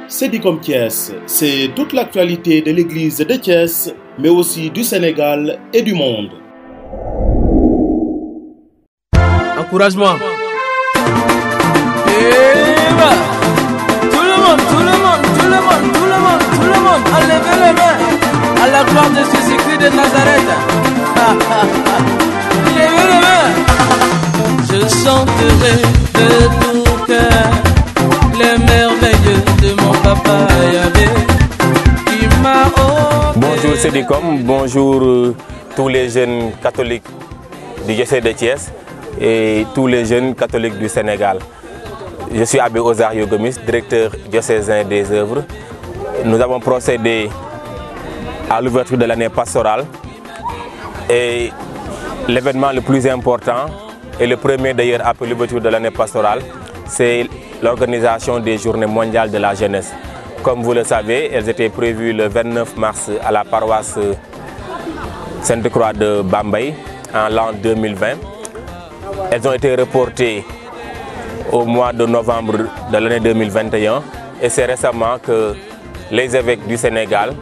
Sedicom Thiès, c'est toute l'actualité de l'église de Thiès, mais aussi du Sénégal et du monde. Encouragement. Et bah, tout le monde, enlevez les mains à la gloire de Jésus-Christ de Nazareth. Levez les mains. Je chanterai de tout cœur les merveilles de mon papa Yahvé qui m'a offert. Bonjour Sedicom, bonjour tous les jeunes catholiques du diocèse de Thiès et tous les jeunes catholiques du Sénégal. Je suis Abbé Osario Gomis, directeur diocésain des œuvres. Nous avons procédé à l'ouverture de l'année pastorale et l'événement le plus important et le premier d'ailleurs après l'ouverture de l'année pastorale, c'est l'organisation des Journées mondiales de la jeunesse. Comme vous le savez, elles étaient prévues le 29 mars à la paroisse Sainte-Croix de Bambey en l'an 2020. Elles ont été reportées au mois de novembre de l'année 2021 et c'est récemment que les évêques du Sénégal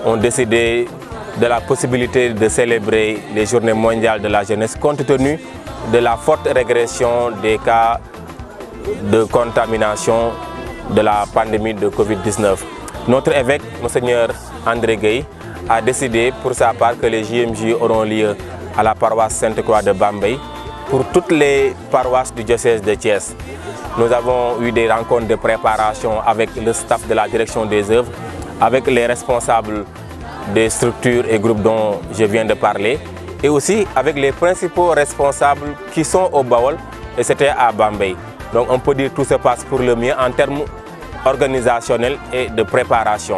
ont décidé de la possibilité de célébrer les Journées mondiales de la jeunesse compte tenu de la forte régression des cas de contamination de la pandémie de Covid-19. Notre évêque, Monseigneur André Gueye, a décidé pour sa part que les JMJ auront lieu à la paroisse Sainte-Croix de Bambey pour toutes les paroisses du diocèse de Thiès. Nous avons eu des rencontres de préparation avec le staff de la direction des œuvres, avec les responsables des structures et groupes dont je viens de parler, et aussi avec les principaux responsables qui sont au Baol, et c'était à Bambey. Donc on peut dire que tout se passe pour le mieux en termes organisationnels et de préparation.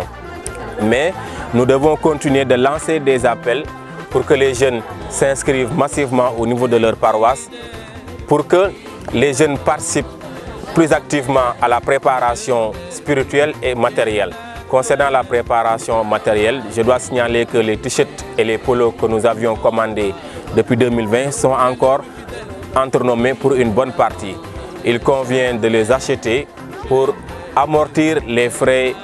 Mais nous devons continuer de lancer des appels pour que les jeunes s'inscrivent massivement au niveau de leur paroisse, pour que les jeunes participent plus activement à la préparation spirituelle et matérielle. Concernant la préparation matérielle, je dois signaler que les t-shirts et les polos que nous avions commandés depuis 2020 sont encore entre nos mains pour une bonne partie. Il convient de les acheter pour amortir les frais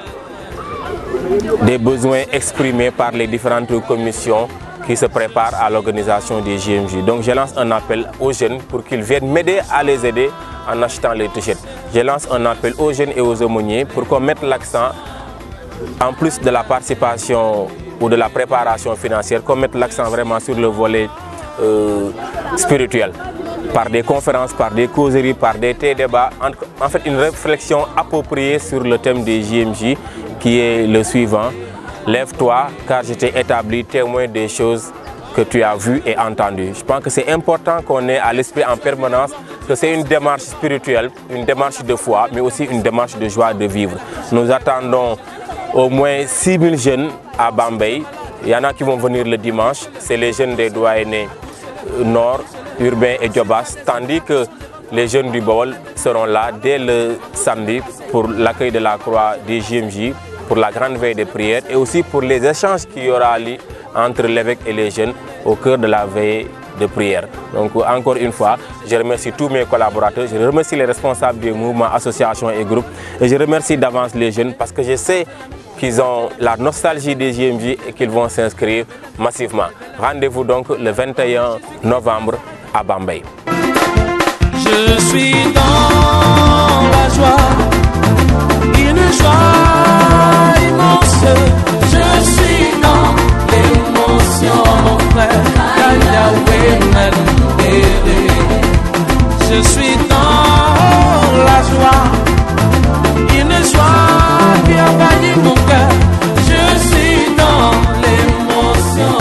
des besoins exprimés par les différentes commissions qui se préparent à l'organisation des JMJ. Donc je lance un appel aux jeunes pour qu'ils viennent m'aider à les aider en achetant les t-shirts. Je lance un appel aux jeunes et aux aumôniers pour qu'on mette l'accent, en plus de la participation ou de la préparation financière, qu'on mette l'accent vraiment sur le volet spirituel. Par des conférences, par des causeries, par des débats, en fait une réflexion appropriée sur le thème des JMJ qui est le suivant. Lève-toi car je t'ai établi témoin des choses que tu as vues et entendues. Je pense que c'est important qu'on ait à l'esprit en permanence que c'est une démarche spirituelle, une démarche de foi, mais aussi une démarche de joie de vivre. Nous attendons au moins 6000 jeunes à Bambey. Il y en a qui vont venir le dimanche, c'est les jeunes des doyennés Nord, Urbain et Djobas, tandis que les jeunes du Baol seront là dès le samedi pour l'accueil de la croix des JMJ, pour la grande veille de prière et aussi pour les échanges qu'il y aura entre l'évêque et les jeunes au cœur de la veille de prière. Donc encore une fois, je remercie tous mes collaborateurs, je remercie les responsables des mouvements, associations et groupes et je remercie d'avance les jeunes parce que je sais qu'ils ont la nostalgie des JMJ et qu'ils vont s'inscrire massivement. Rendez-vous donc le 21 novembre à Bambey. Je suis dans la joie, une joie immense. Je suis dans l'émotion, mon frère, car Yahweh m'a libéré. Je suis dans la joie, une joie qui envahit mon cœur. Je suis dans l'émotion,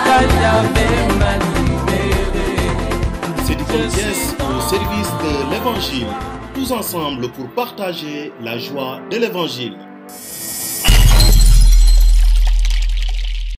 car Yahweh m'a libéré. Sedicom Thiès au service de l'Évangile, tous ensemble pour partager la joie de l'Évangile.